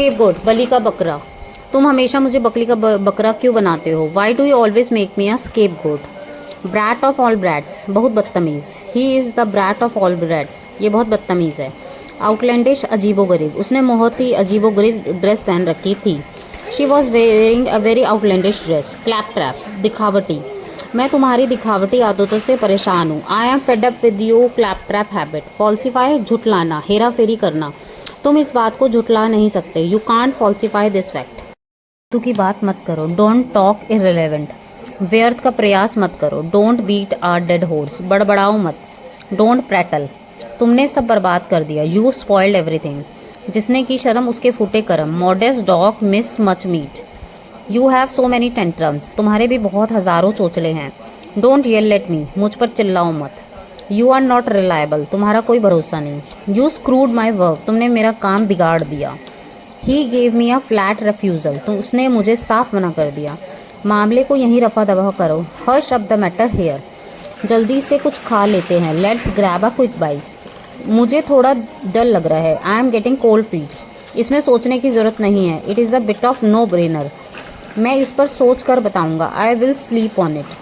Scapegoat, बलि का बकरा। तुम हमेशा मुझे बकरी का बकरा क्यों बनाते हो? Why do you always make me a scapegoat? Brat of all brats, बहुत बदतमीज। He is the brat of all brats, ये बहुत बदतमीज है। आउटलैंडिश, अजीबोगरीब, उसने बहुत ही अजीबोगरीब ड्रेस पहन रखी थी। She was wearing a very outlandish dress. Claptrap, दिखावटी, मैं तुम्हारी दिखावटी आदतों से परेशान हूँ। I am fed up with you claptrap habit. Falsify, झुटलाना, हेरा फेरी करना, तुम इस बात को झुटला नहीं सकते। You can't falsify this fact. तू की बात मत करो। डोंट टॉक इररिलेवेंट, व्यर्थ का प्रयास मत करो। Don't beat a dead horse, बड़बड़ाओ मत। डोंट प्रैटल, तुमने सब बर्बाद कर दिया। यू स्पॉइल्ड एवरीथिंग, जिसने की शर्म उसके फूटे करम। Modest dog miss much meet. You have so many tantrums, तुम्हारे भी बहुत हज़ारों चोचले हैं। डोंट येल एट मी, मुझ पर चिल्लाओ मत। यू आर नॉट रिलायबल, तुम्हारा कोई भरोसा नहीं। यू स्क्रूड माई वर्क, तुमने मेरा काम बिगाड़ दिया। He gave me a flat रेफ्यूज़ल, तो उसने मुझे साफ मना कर दिया। मामले को यहीं रफा दफा करो। Hush up the matter here, जल्दी से कुछ खा लेते हैं। Let's grab a quick bite. मुझे थोड़ा डर लग रहा है। I am getting cold feet, इसमें सोचने की ज़रूरत नहीं है। It is a bit of no brainer, मैं इस पर सोच कर बताऊंगा। I will sleep on it.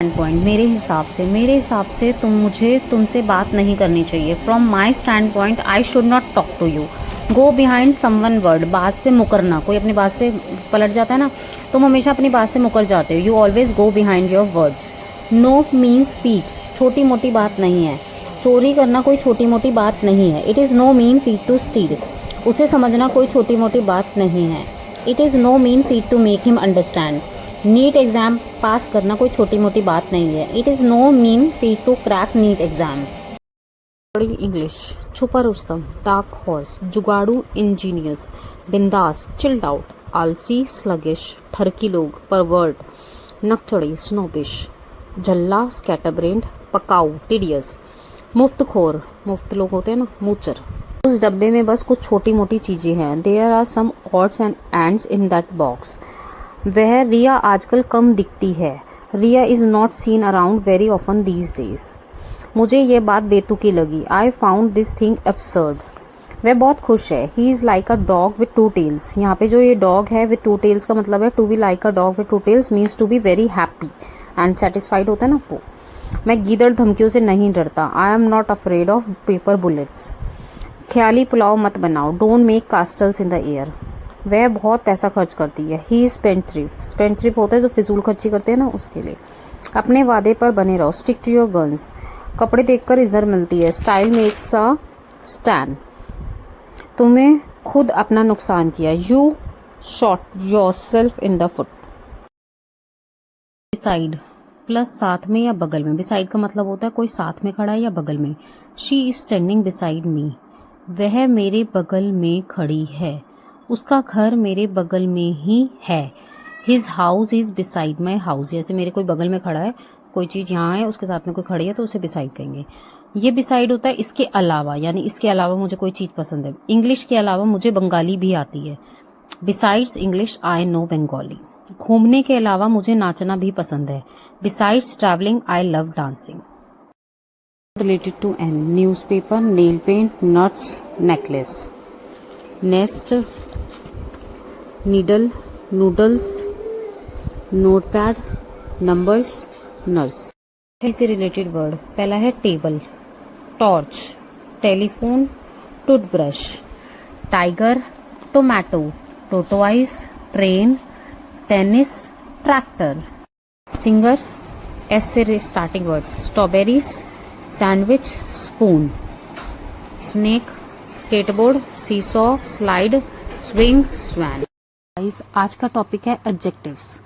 Point, मेरे हिसाब से तुमसे बात नहीं करनी चाहिए। From my standpoint I should not talk to you. Go behind someone word, बात से मुकरना, कोई अपनी बात से पलट जाता है ना, तुम हमेशा अपनी बात से मुकर जाते हो। You always go behind your words. No means feat, छोटी मोटी बात नहीं है। चोरी करना कोई छोटी मोटी बात नहीं है। It is no mean feat to steal, उसे समझना कोई छोटी मोटी बात नहीं है। It is no mean feat to make him understand, NEET exam pass करना कोई छोटी मोटी बात नहीं है। It is no mean feat to crack NEET exam. English, छुपा रुस्तम, डार्क हॉर्स, जुगाड़ू इंजीनियर्स, बिंदास, चिल्ड आउट, आलसी, स्लगिश, ठरकी लोग, परवर्ट, नकचड़ी, स्नोबिश, झल्ला, स्कैटरब्रेन्ड, पकाऊ, टिडियस, मुफ्तखोर, मुफ्त लोग होते हैं ना, मूचर। उस डब्बे में बस कुछ छोटी मोटी चीज़ें हैं। There are some odds and ends in that box. वह रिया आजकल कम दिखती है। Riya is not seen around very often these days. मुझे ये बात बेतुकी लगी। I found this thing absurd. वह बहुत खुश है। He is like a dog with two tails. यहाँ पे जो ये डॉग है विथ टू टेल्स का मतलब है to be like a dog with two tails means to be very happy and satisfied होता है ना वो। मैं गीदड़ धमकियों से नहीं डरता। I am not afraid of paper bullets. ख्याली पुलाव मत बनाओ। Don't make castles in the air. वह बहुत पैसा खर्च करती है। ही इज स्पेंड थ्रिफ होता है जो फिजूल खर्ची करते हैं ना, उसके लिए। अपने वादे पर बने रहो। Stick to your guns. कपड़े देखकर इज्जत मिलती है। Style makes a stand. तुम्हें खुद अपना नुकसान किया। You shot yourself in the foot. Beside plus साथ में या बगल में। बिसाइड का मतलब होता है कोई साथ में खड़ा है या बगल में। She is standing beside me, वह मेरे बगल में खड़ी है। उसका घर मेरे बगल में ही है। His house is beside my house. जैसे मेरे कोई बगल में खड़ा है, कोई चीज़ यहाँ है, उसके साथ में कोई खड़ी है तो उसे बिसाइड कहेंगे। ये बिसाइड होता है इसके अलावा, यानी इसके अलावा मुझे कोई चीज़ पसंद है। इंग्लिश के अलावा मुझे बंगाली भी आती है। Besides English I know Bengali. घूमने के अलावा मुझे नाचना भी पसंद है। Besides travelling I love dancing. Related to N, newspaper, nail paint, nuts, necklace, nest, needle, noodles, notepad, numbers, nurse। ऐसे रिलेटेड वर्ड, पहला है table, torch, telephone, toothbrush, tiger, tomato, tortoise, train, tennis, tractor. Singer, S से starting words, strawberries, sandwich, spoon, snake, skateboard, seesaw, slide, swing, swan. आज का topic है adjectives.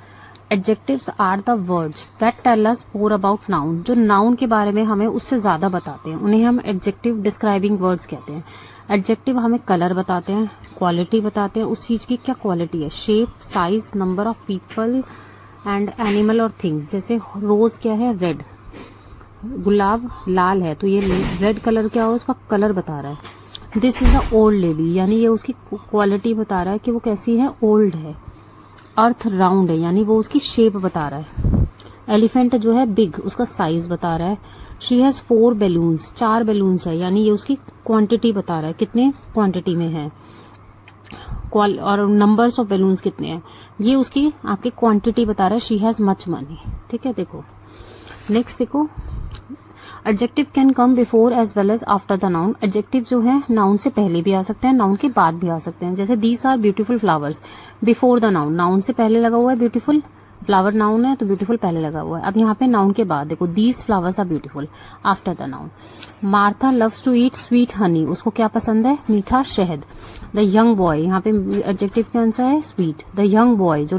Adjectives are the words that tell us more about noun. जो noun के बारे में हमें उससे ज्यादा बताते हैं, उन्हें हम एडजेक्टिव डिस्क्राइबिंग वर्ड्स कहते हैं। एडजेक्टिव हमें कलर बताते हैं, क्वालिटी बताते हैं, उस चीज की क्या क्वालिटी है, shape, size, number of people and animal और थिंग्स। जैसे रोज क्या है, रेड, गुलाब लाल है, तो ये रेड कलर क्या हो, उसका कलर बता रहा है। This is a old lady, यानी ये उसकी क्वालिटी बता रहा है कि वो कैसी है, ओल्ड है। अर्थ राउंड है, यानी वो उसकी शेप बता रहा है। एलिफेंट जो है बिग, उसका साइज बता रहा है। शी हैज 4 बैलून्स, 4 बैलून्स है, यानी ये उसकी क्वांटिटी बता रहा है, कितने क्वांटिटी में है। और नंबर्स ऑफ बैलून्स कितने हैं, ये उसकी आपकी क्वांटिटी बता रहा है। शी हैज मच मनी, ठीक है। देखो नेक्स्ट, देखो adjective can come before as well as after the noun. Adjective जो है नाउन से पहले भी आ सकते हैं, नाउन के बाद भी आ सकते हैं। जैसे these are beautiful flowers, before the noun, noun से पहले लगा हुआ है ब्यूटीफुल, फ्लावर नाउन है तो ब्यूटीफुल पहले लगा हुआ है। अब यहाँ पे नाउन के बाद देखो, these flowers are beautiful after the noun. Martha loves to eat sweet honey, उसको क्या पसंद है, मीठा शहद। द यंग बॉय, यहाँ पे एडजेक्टिव का आंसर है स्वीट। द यंग बॉय, जो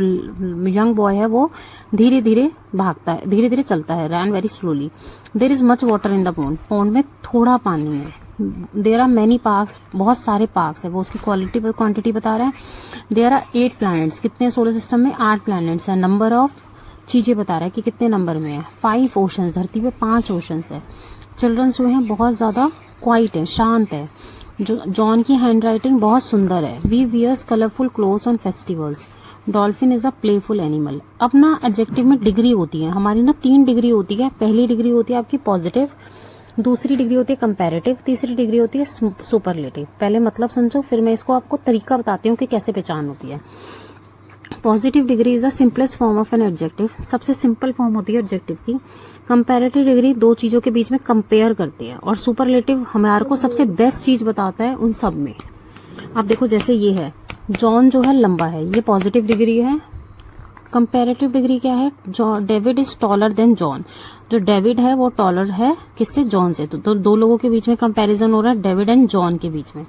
यंग बॉय है वो धीरे धीरे भागता है, धीरे धीरे चलता है, ran very slowly. There is much water in the pond, pond में थोड़ा पानी है। देयर आर मैनी पार्क्स, बहुत सारे पार्क्स है, वो उसकी क्वालिटी क्वांटिटी बता रहा है। देयर आर 8 प्लैनेट्स, कितने सोलर सिस्टम में 8 प्लैनेट्स है। नंबर ऑफ चीजें बता रहा है कि कितने नंबर में है। 5 ओशंस, धरती पे 5 ओशंस है। चिल्ड्रंस जो है बहुत ज्यादा क्वाइट है, शांत है। जो जॉन की हैंड राइटिंग बहुत सुंदर है। We wears colourful clothes on festivals. Dolphin is a playful animal. अब ना एडजेक्टिव में डिग्री होती है हमारी, ना 3 डिग्री होती है। पहली डिग्री होती है आपकी पॉजिटिव, दूसरी डिग्री होती है कंपैरेटिव, तीसरी डिग्री होती है सुपरलेटिव। पहले मतलब समझो, फिर मैं इसको आपको तरीका बताती हूँ कि कैसे पहचान होती है। Positive degree is the simplest form of an adjective, सबसे सिंपल फॉर्म होती है एडजेक्टिव की। कंपैरेटिव डिग्री 2 चीजों के बीच में कंपेयर करती है, और सुपरलेटिव हमारे को सबसे बेस्ट चीज बताता है उन सब में। अब देखो जैसे ये है, जॉन जो है लंबा है, ये पॉजिटिव डिग्री है। कंपैरेटिव डिग्री क्या है, David is taller than John, जो डेविड है वो टॉलर है किससे, जॉन से। तो 2 लोगों के बीच में कंपैरिजन हो रहा है, डेविड एंड जॉन के बीच में।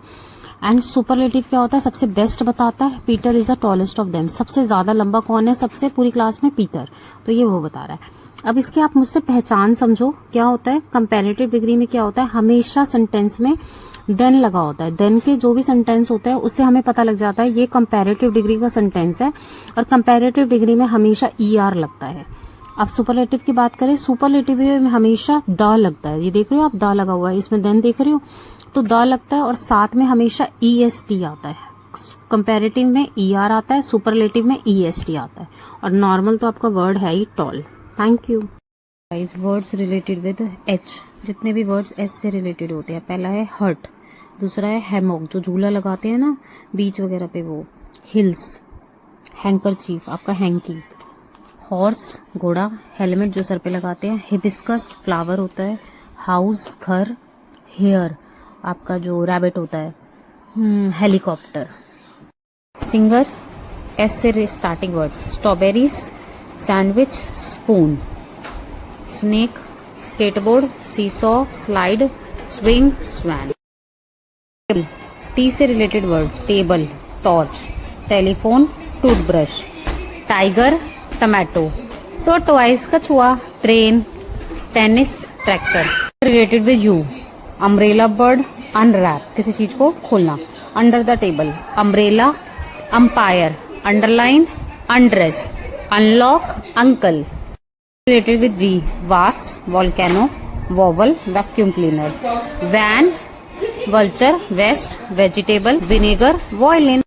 एंड सुपरलेटिव क्या होता है, सबसे बेस्ट बताता है। Peter is the tallest of them, सबसे ज्यादा लंबा कौन है सबसे पूरी क्लास में, पीटर, तो ये वो बता रहा है। अब इसके आप मुझसे पहचान समझो क्या होता है। कंपैरेटिव डिग्री में क्या होता है, हमेशा सेंटेंस में देन लगा होता है। देन के जो भी सेंटेंस होता है उससे हमें पता लग जाता है ये कंपैरेटिव डिग्री का सेंटेंस है, और कंपैरेटिव डिग्री में हमेशा ER लगता है। अब सुपरलेटिव की बात करें, सुपरलेटिव में हमेशा द लगता है। ये देख रहे हो आप, द लगा हुआ है, इसमें देन देख रहे हो तो द लगता है, और साथ में हमेशा EST आता है। कंपैरेटिव में ER आता है, सुपरलेटिव में EST आता है, और नॉर्मल तो आपका वर्ड है he tall. Thank you. Words related with H, जितने भी वर्ड्स H से रिलेटेड होते हैं, पहला है हर्ट, दूसरा है हैमॉक, जो झूला लगाते हैं ना बीच वगैरह पे वो, हिल्स, हैंकरचीफ आपका हैंकी, हॉर्स घोड़ा, हेलमेट जो सर पे लगाते हैं, हिबिस्कस फ्लावर होता है, हाउस घर, हेयर आपका जो रैबिट होता है, हेलीकॉप्टर। सिंगर S से starting words, strawberries, sandwich, spoon, snake, skateboard, seesaw, slide, swing, swan. T से related word, table, torch, telephone, toothbrush, tiger, tomato, tortoise कछुआ, train, tennis, tractor. Related with U, umbrella bird, unwrap किसी चीज को खोलना, under the table, umbrella, umpire, underline, undress, unlock, uncle. Related with V, vase, volcano, vowel, vacuum cleaner, van, vulture, vest, vegetable, vinegar, violin.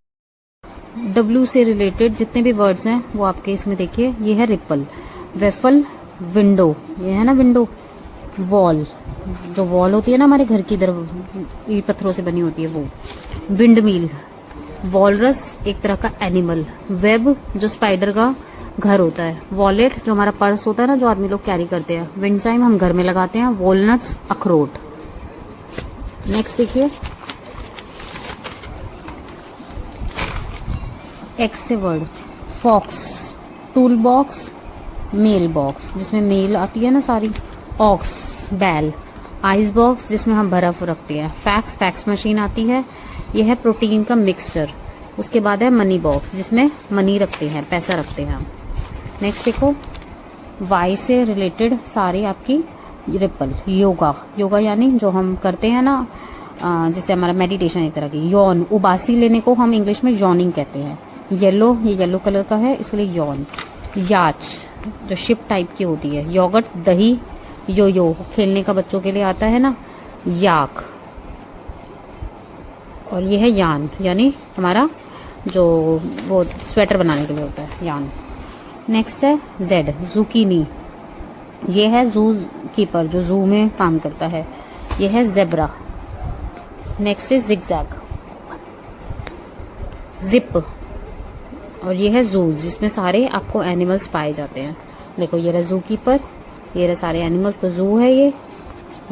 W से related जितने भी words हैं वो आपके इसमें देखिए, ये है रिपल, वेफल, विंडो, ये है ना विंडो, वॉल, जो वॉल होती है ना हमारे घर की इधर ईंट पत्थरों से बनी होती है वो, विंड मिल, वॉलरस एक तरह का एनिमल, वेब जो स्पाइडर का घर होता है, वॉलेट जो हमारा पर्स होता है ना जो आदमी लोग कैरी करते हैं, विंड चाइम हम घर में लगाते हैं, वॉलनट्स अखरोट। नेक्स्ट देखिए, X से word, fox, tool box, mail box जिसमें मेल आती है ना सारी, ऑक्स, बैल, आइस बॉक्स जिसमें हम बर्फ रखते हैं, फैक्स, फैक्स मशीन आती है, यह है प्रोटीन का मिक्सचर। उसके बाद है मनी बॉक्स जिसमें मनी रखते हैं, पैसा रखते हैं हम। नेक्स्ट देखो, Y से रिलेटेड सारी आपकी रिपल, योगा, योगा यानी जो हम करते हैं ना जिससे हमारा मेडिटेशन एक तरह की, यौन, उबासी लेने को हम इंग्लिश में यॉर्निंग कहते हैं, येलो, ये येलो कलर का है इसलिए यौन, याच जो शिप टाइप की होती है, योगर्ट, दही, यो यो खेलने का बच्चों के लिए आता है ना, याक, और ये है यान यानी हमारा जो वो स्वेटर बनाने के लिए होता है, यान। नेक्स्ट है Z, जुकीनी, ये है जू कीपर जो जू में काम करता है। ये है zebra. Next is zigzag, zip, और ये है जू जिसमें सारे आपको एनिमल्स पाए जाते हैं। देखो ये रहा जू कीपर, ये रहा सारे एनिमल्स, तो जू है ये।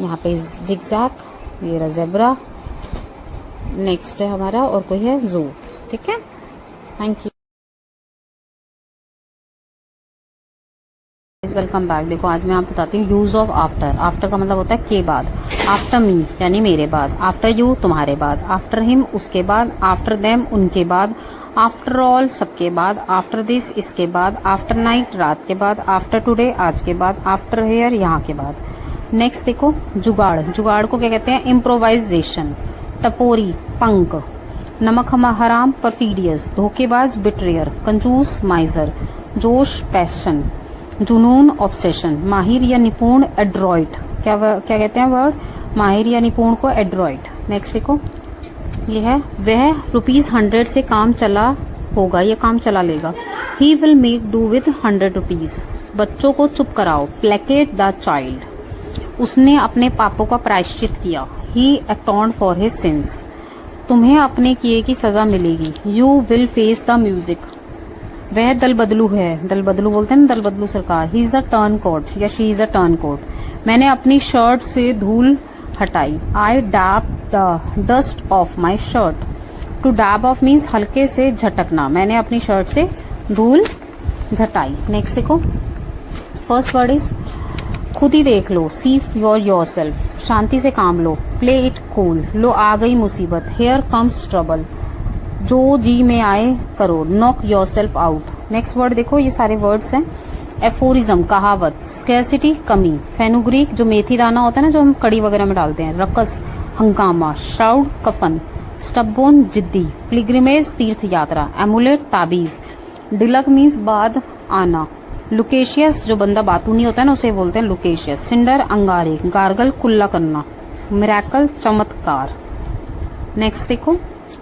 यहाँ पे जिगजैग, ये रहा जेब्रा, नेक्स्ट है हमारा और कोई है जू। ठीक है, थैंक यू, वेलकम बैक। देखो आज मैं आपको बताती हूँ यूज ऑफ आफ्टर। आफ्टर का मतलब होता है के बाद। आफ्टर मी यानी मेरे बाद, आफ्टर यू तुम्हारे बाद, आफ्टर हिम उसके बाद, आफ्टर देम उनके बाद, आफ्टर ऑल सबके बाद, आफ्टर दिस इसके बाद, आफ्टर नाइट रात के बाद, आफ्टर टुडे आज के बाद, आफ्टर हेयर यहाँ के बाद। नेक्स्ट देखो जुगाड़। जुगाड़ को क्या कहते हैं? इम्प्रोवाइजेशन। टपोरी पंक। नमक हराम परफीडियस, धोखेबाज बिट्रेयर, कंजूस माइजर, जोश पैशन, जुनून ऑब्सेशन, माहिर या निपुण एड्रॉइट। क्या कहते हैं वर्ड? माहिर या निपुण को एड्रॉइट। नेक्स्ट देखो ये है वह ₹100 से काम चला होगा, ये काम चला लेगा। He will make do with ₹100। बच्चों को चुप कराओ, प्लेकेट द चाइल्ड। उसने अपने पापों का प्रायश्चित किया। ही अटॉन्ड फॉर हिज सिंस। तुम्हें अपने किए की सजा मिलेगी। You will face the music. वह दल बदलू है, दल बदलू बोलते हैं ना, दल बदलू सरकार। He is a turncoat या she is a turncoat. मैंने अपनी शर्ट से धूल हटाई। I dab the dust off my shirt. To dab off means हल्के से झटकना। मैंने अपनी शर्ट से धूल झटाई। नेक्स्ट देखो फर्स्ट वर्ड इज खुद ही देख लो, सी फॉर योर सेल्फ। शांति से काम लो, प्ले इट कूल। लो आ गई मुसीबत, हेयर कम्स ट्रबल। जो जी में आए करो, knock your self out. Next word देखो, ये सारे वर्ड्स हैं। एफोरिज्म कहावत, स्कैरसिटी कमी, फेनुग्रीक जो मेथी दाना होता है ना जो हम कड़ी वगैरह में डालते हैं, रकस हंगामा, श्राउड कफन, स्टबोन जिद्दी, पिलग्रिमेज तीर्थ यात्रा, एमुलेट ताबीज, डिलक मीन्स बाद आना, लुकेशियस जो बंदा बातूनी होता है ना उसे बोलते हैं लुकेशियस, सिंडर अंगारे, गार्गल कुल्ला करना, मिरेकल चमत्कार। नेक्स्ट देखो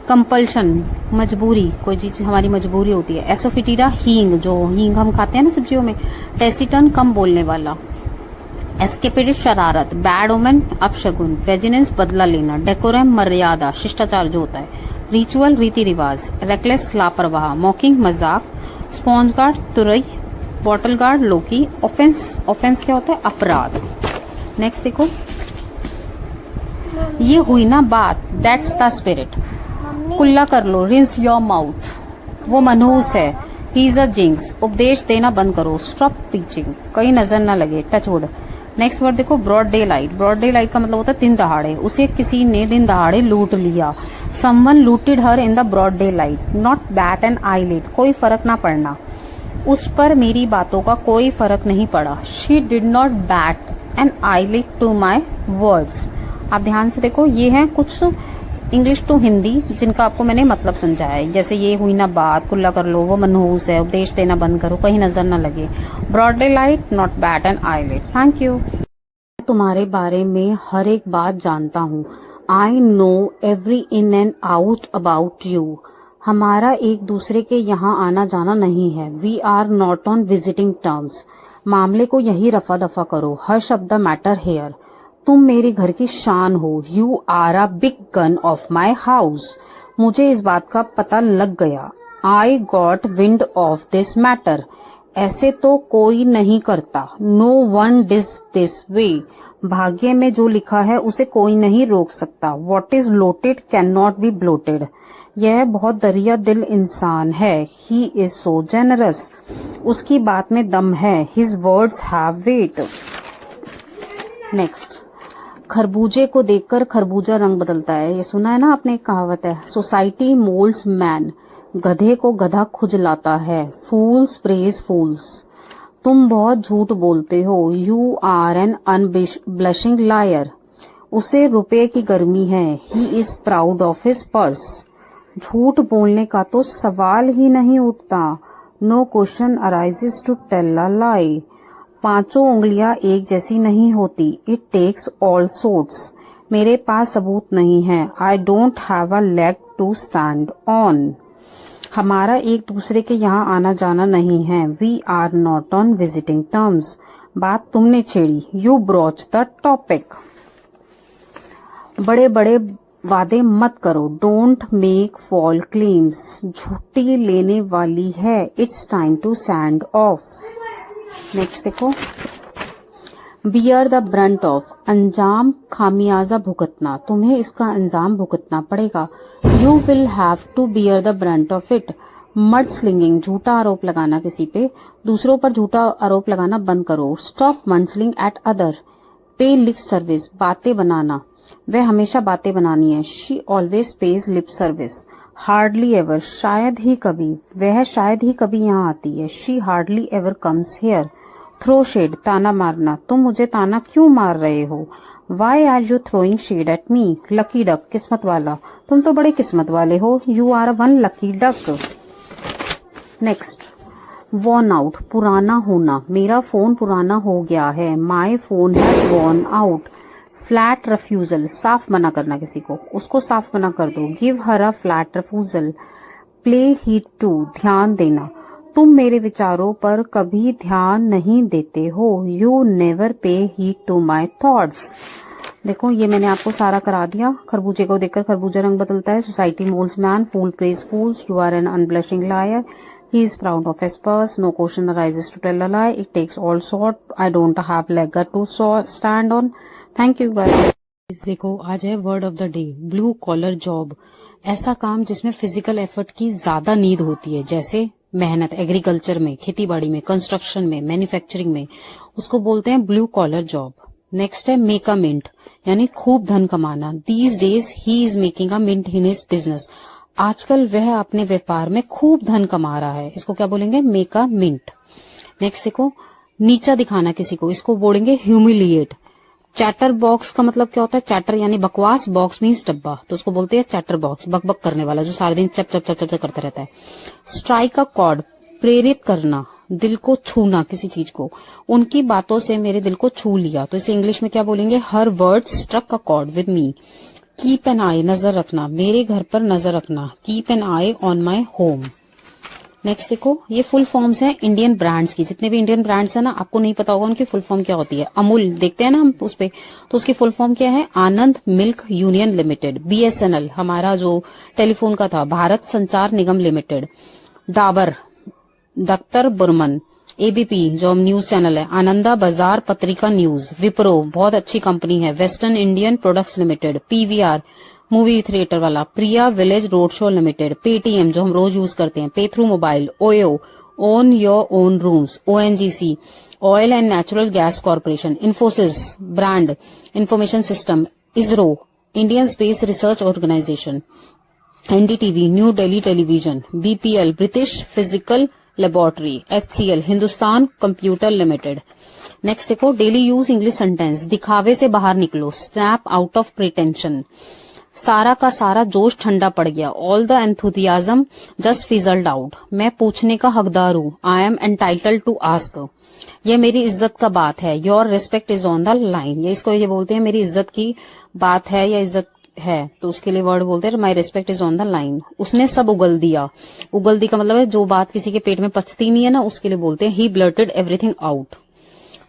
कंपल्शन मजबूरी, कोई चीज हमारी मजबूरी होती है। एसोफिटीरा हींग, जो हींग हम खाते हैं ना सब्जियों में। टेसिटन कम बोलने वाला। एस्केपेडेड शरारत, बैड ओमेन अपशगुन, वेजिनेंस बदला लेना, डेकोरम मर्यादा शिष्टाचार जो होता है, रिचुअल रीति रिवाज, रेकलेस लापरवाह, मॉकिंग मजाक, स्पॉन्ज गार्ड तुरई, बॉटल गार्ड लोकी, ऑफेंस ऑफेंस क्या होता है? अपराध। नेक्स्ट देखो ये हुई ना बात, दैट्स द स्पिरिट। कुल्ला कर लो, रिंस योर माउथ। वो मनहूस है, ही इज अ जिंक्स। उपदेश देना बंद करो, स्टॉप टीचिंग। कहीं नजर ना लगे, टचवुड। नेक्स्ट वर्ड देखो broad daylight. Broad daylight का मतलब होता है दिन दहाड़े। उसे किसी ने दिन दहाड़े लूट लिया। Someone looted her in the broad daylight. Not bat an eyelid, कोई फर्क ना पड़ना। उस पर मेरी बातों का कोई फर्क नहीं पड़ा। She did not bat an eyelid to my words. आप ध्यान से देखो, ये है कुछ इंग्लिश टू हिंदी जिनका आपको मैंने मतलब समझाया है। जैसे ये हुई ना बात, कुल्ला कर लो, वो मनहूस है, उपदेश देना बंद करो, कहीं नजर ना लगे, broad daylight, not bat and eyelid. Thank you. तुम्हारे बारे में हर एक बात जानता हूँ। I know every in and out about you. हमारा एक दूसरे के यहाँ आना जाना नहीं है। We are not on visiting terms. मामले को यही रफा दफा करो। हर शब्द मैटर हेयर। तुम मेरे घर की शान हो। You are a big gun of my house. मुझे इस बात का पता लग गया। I got wind of this matter. ऐसे तो कोई नहीं करता। No one does this way. भाग्य में जो लिखा है उसे कोई नहीं रोक सकता। What is lotted cannot be blotted. यह बहुत दरिया दिल इंसान है। He is so generous. उसकी बात में दम है। His words have weight. Next खरबूजे को देखकर खरबूजा रंग बदलता है। ये सुना है ना आपने, एक कहावत है। Society moulds man. गधे को गधा खुजलाता है। Fools praise fools. तुम बहुत झूठ बोलते हो। You are an unblushing liar. उसे रुपए की गर्मी है। He is proud of his purse. झूठ बोलने का तो सवाल ही नहीं उठता। No question arises to tell a lie. पांचों उंगलियां एक जैसी नहीं होती। It takes all sorts. मेरे पास सबूत नहीं है। I don't have a leg to stand on. हमारा एक दूसरे के यहाँ आना जाना नहीं है। We are not on visiting terms. बात तुमने छेड़ी, यू ब्रॉच द टॉपिक। बड़े बड़े वादे मत करो, डोंट मेक फॉल क्लेम्स, झूठी लेने वाली है, it's time to send off. Next देखो, बियर द ब्रंट ऑफ, अंजाम खामियाजा भुगतना, तुम्हें इसका अंजाम भुगतना पड़ेगा, you will have to bear the brunt of it. Mud slinging, झूठा आरोप लगाना किसी पे, दूसरों पर झूठा आरोप लगाना बंद करो, स्टॉप मडस्लिंग एट अदर। पे लिप सर्विस, बातें बनाना, वह हमेशा बातें बनानी है, she always page lip service. Hardly ever, शायद ही कभी, वह शायद ही कभी यहाँ आती है, she hardly ever comes here. Throw shade, ताना मारना, तुम मुझे ताना क्यों मार रहे हो, why are you throwing shade at me. Lucky duck, किस्मत वाला, तुम तो बड़े किस्मत वाले हो, you are one lucky duck. Next, worn out, पुराना होना, मेरा फोन पुराना हो गया है, my phone has worn out. Flat refusal, साफ मना करना किसी को, उसको साफ मना कर दो, give her a flat refusal. Play heed to, ध्यान देना, तुम मेरे विचारों पर कभी ध्यान नहीं देते हो, यू नेवर पे हीट टू माई थॉट्स। देखो ये मैंने आपको सारा करा दिया। खरबूजे को देखकर खरबूजा रंग बदलता है, society moulds man, fool praise fools, you are an unblushing liar, he is proud of his purse, no question arises to tell a lie, it takes all sort, I don't have leg to stand on. Thank you guys। देखो आज है word of the day, blue collar job, ऐसा काम जिसमें physical effort की ज्यादा need होती है, जैसे मेहनत, एग्रीकल्चर में, खेती बाड़ी में, कंस्ट्रक्शन में, मैन्युफैक्चरिंग में, उसको बोलते हैं ब्लू कॉलर जॉब। नेक्स्ट है मेक अ मिंट, यानी खूब धन कमाना, these days he is making a mint in his business, आजकल वह अपने व्यापार में खूब धन कमा रहा है, इसको क्या बोलेंगे, मेक अ मिंट। नेक्स्ट देखो, नीचा दिखाना किसी को, इसको बोलेंगे ह्यूमिलिएट। चैटर बॉक्स का मतलब क्या होता है, चैटर यानी बकवास, बॉक्स मीन्स डब्बा, तो उसको बोलते हैं चैटर बॉक्स, बकबक करने वाला जो सारे दिन चप चप चप चप करता रहता है। स्ट्राइक अ कॉर्ड, प्रेरित करना, दिल को छूना किसी चीज को, उनकी बातों से मेरे दिल को छू लिया, तो इसे इंग्लिश में क्या बोलेंगे, हर word struck a chord with me. Keep an eye, नजर रखना, मेरे घर पर नजर रखना, keep an eye on my home. Next देखो, ये फुल फॉर्म्स हैं इंडियन ब्रांड्स की, जितने भी इंडियन ब्रांड्स हैं ना, आपको नहीं पता होगा उनकी फुल फॉर्म क्या होती है। अमूल देखते हैं ना हम उस पे, तो उसकी फुल फॉर्म क्या है, आनंद मिल्क यूनियन लिमिटेड। BSNL हमारा जो टेलीफोन का था, भारत संचार निगम लिमिटेड। डाबर, डॉक्टर बुरमन। ABP जो न्यूज चैनल है, आनंदा बाजार पत्रिका न्यूज। विप्रो बहुत अच्छी कंपनी है, western Indian products limited. PVR movie theatre वाला। Priya village road show limited. Paytm जो हम रोज यूज करते हैं। Pay through mobile. Oyo on your own rooms. ONGC oil and natural gas corporation. Infosys brand information system. ISRO Indian space research organisation. NDTV new Delhi television. BPL British physical laboratory. HCL Hindustan computer limited. Next देखो, daily use English sentence. दिखावे से बाहर निकलो, snap out of pretension. सारा का सारा जोश ठंडा पड़ गया, all the enthusiasm just fizzled out. मैं पूछने का हकदार हूँ, I am entitled to ask. ये मेरी इज्जत का बात है, your respect is on the line. ये इसको ये बोलते हैं मेरी इज्जत की बात है या इज्जत है, तो उसके लिए वर्ड बोलते हैं my respect is on the line. उसने सब उगल दिया। उगल दी का मतलब है जो बात किसी के पेट में पचती नहीं है ना, उसके लिए बोलते हैं ही ब्लर्टेड एवरीथिंग आउट।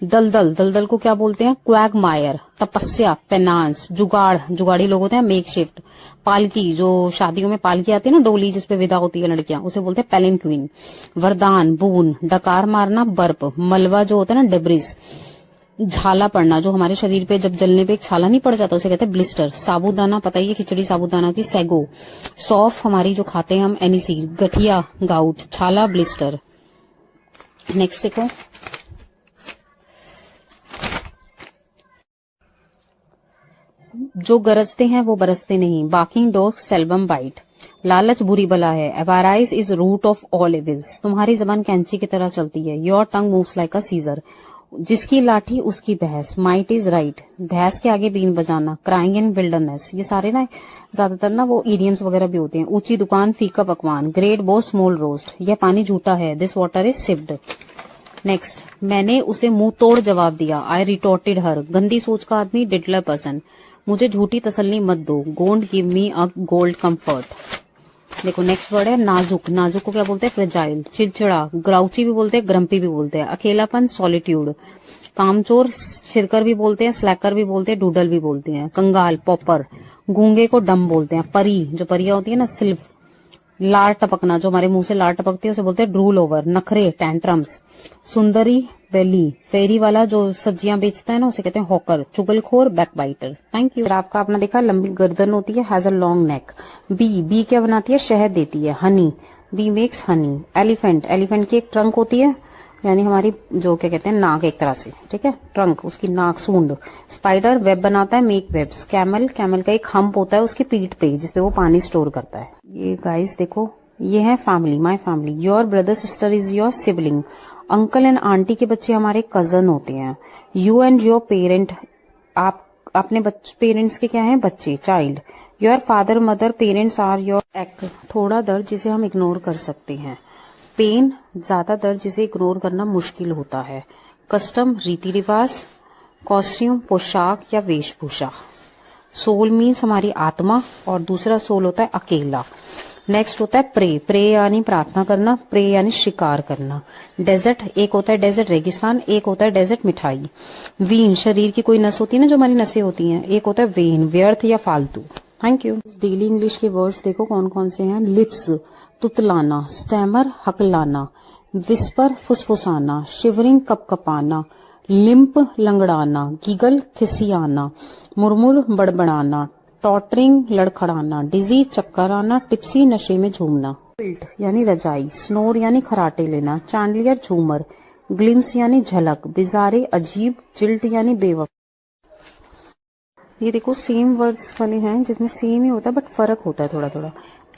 दलदल, दलदल को क्या बोलते हैं, क्वैगमायर। तपस्या, पेनांस। जुगाड़, जुगाड़ी लोग होते हैं, मेक शिफ्ट। पालकी, जो शादियों में पालकी आती है ना, डोली जिसपे विदा होती है लड़कियां, उसे बोलते हैं पैलिनक्वीन। वरदान, बून। डकार मारना, बर्फ। मलबा जो होता है ना, डेब्रिज। झाला पड़ना, जो हमारे शरीर पे जब जलने पे एक छाला नहीं पड़ जाता, उसे कहते हैं ब्लिस्टर। साबूदाना, पता ही है खिचड़ी साबूदाना की, सैगो। सौफ हमारी जो खाते हैं हम, एनीसीड। गठिया, गाउट। छाला, ब्लिस्टर। नेक्स्ट देखो, जो गरजते हैं वो बरसते नहीं, बाकिंग डॉग सेल्बम बाइट। लालच बुरी बला है, avarice is root of all evils. तुम्हारी जबान कैंची की तरह चलती है, your tongue moves like a scissor. जिसकी लाठी उसकी भैंस, माइट इज राइट। भैंस के आगे बीन बजाना, क्राइंग इन विल्डरनेस। ये सारे ना ज्यादातर ना वो इडियम्स वगैरह भी होते हैं। ऊंची दुकान, फीका पकवान। ग्रेट बो, स्मॉल रोस्ट। यह पानी झूठा है, this water is sipped. Next, मैंने उसे मुंह तोड़ जवाब दिया, आई रिटोर्टेड हर। गंदी सोच का आदमी, डिडलर पर्सन। मुझे झूठी तसल्ली मत दो, don't give me a gold comfort. देखो नेक्स्ट वर्ड है नाजुक। नाजुक को क्या बोलते हैं, फ्रेजाइल। चिड़चिड़ा, ग्राउची भी बोलते हैं, ग्रम्पी भी बोलते हैं। अकेलापन, सॉलिट्यूड। कामचोर छिरकर भी बोलते हैं, स्लैकर भी बोलते हैं, डूडल भी बोलते हैं। कंगाल पॉपर, गूंगे को डम बोलते हैं। परी जो परियां होती है ना, सिल्फ। लार टपकना, जो हमारे मुंह से लार टपकती है उसे बोलते हैं ड्रूल ओवर। नखरे टैंट्रम्स। सुंदरी बेली। फेरी वाला जो सब्जियां बेचता है ना उसे कहते हैं हॉकर। चुगलखोर बैकबाइटर। Thank you. आपका आपने देखा लंबी गर्दन होती है, has a long neck. Bee क्या बनाती है, शहद देती है। Honey, bee makes honey. Elephant, elephant की एक ट्रंक होती है, यानी हमारी जो क्या कहते हैं नाक एक तरह से, ठीक है, ट्रंक, उसकी नाक, सूंड। स्पाइडर वेब बनाता है, मेक वेब्स। कैमल, कैमल का एक हम्प होता है उसकी पीठ पे जिसपे वो पानी स्टोर करता है। ये गाइस देखो, ये है family, my family. Your brother sister is your sibling. Uncle and aunty के बच्चे हमारे कजन होते हैं। यू एंड योर पेरेंट, आप अपने पेरेंट्स के क्या हैं, बच्चे, child. Your father mother parents are your act. थोड़ा दर्द जिसे हम इग्नोर कर सकते हैं। पेन, ज्यादा दर्द जिसे इग्नोर करना मुश्किल होता है। कस्टम, रीति रिवाज। कॉस्ट्यूम, पोशाक या वेशभूषा। सोल मीन्स हमारी आत्मा, और दूसरा सोल होता है अकेला। नेक्स्ट होता है प्रे, प्रे यानी प्रार्थना करना, प्रे यानी शिकार करना। डेजर्ट, एक होता है डेजर्ट रेगिस्तान, एक होता है डेजर्ट मिठाई। वीन, शरीर की कोई नस होती है ना जो हमारी नसें होती हैं, एक होता है वेन, व्यर्थ या फालतू। Thank you. डेली इंग्लिश के वर्ड्स देखो कौन कौन से हैं। लिप्स, तुतलाना। स्टैमर, हकलाना। विस्पर, फुसफुसाना। शिवरिंग, कपकपाना। लिम्प, लंगड़ाना। गिगल, खिसियाना। मुरमुर, बड़बड़ाना। टॉटरिंग, लड़खड़ाना। डिजी, चक्कर आना। टिप्सी, नशे में झूमना। क्विल्ट यानी रजाई। स्नोर यानी खराटे लेना। चांडलियर, झूमर। ग्लिम्स यानी झलक। बिजारे, अजीब। जिल्ट यानी बेवकूफ। ये देखो सेम वर्ड्स वाले हैं जिसमें सेम ही होता है बट फर्क होता है थोड़ा थोड़ा।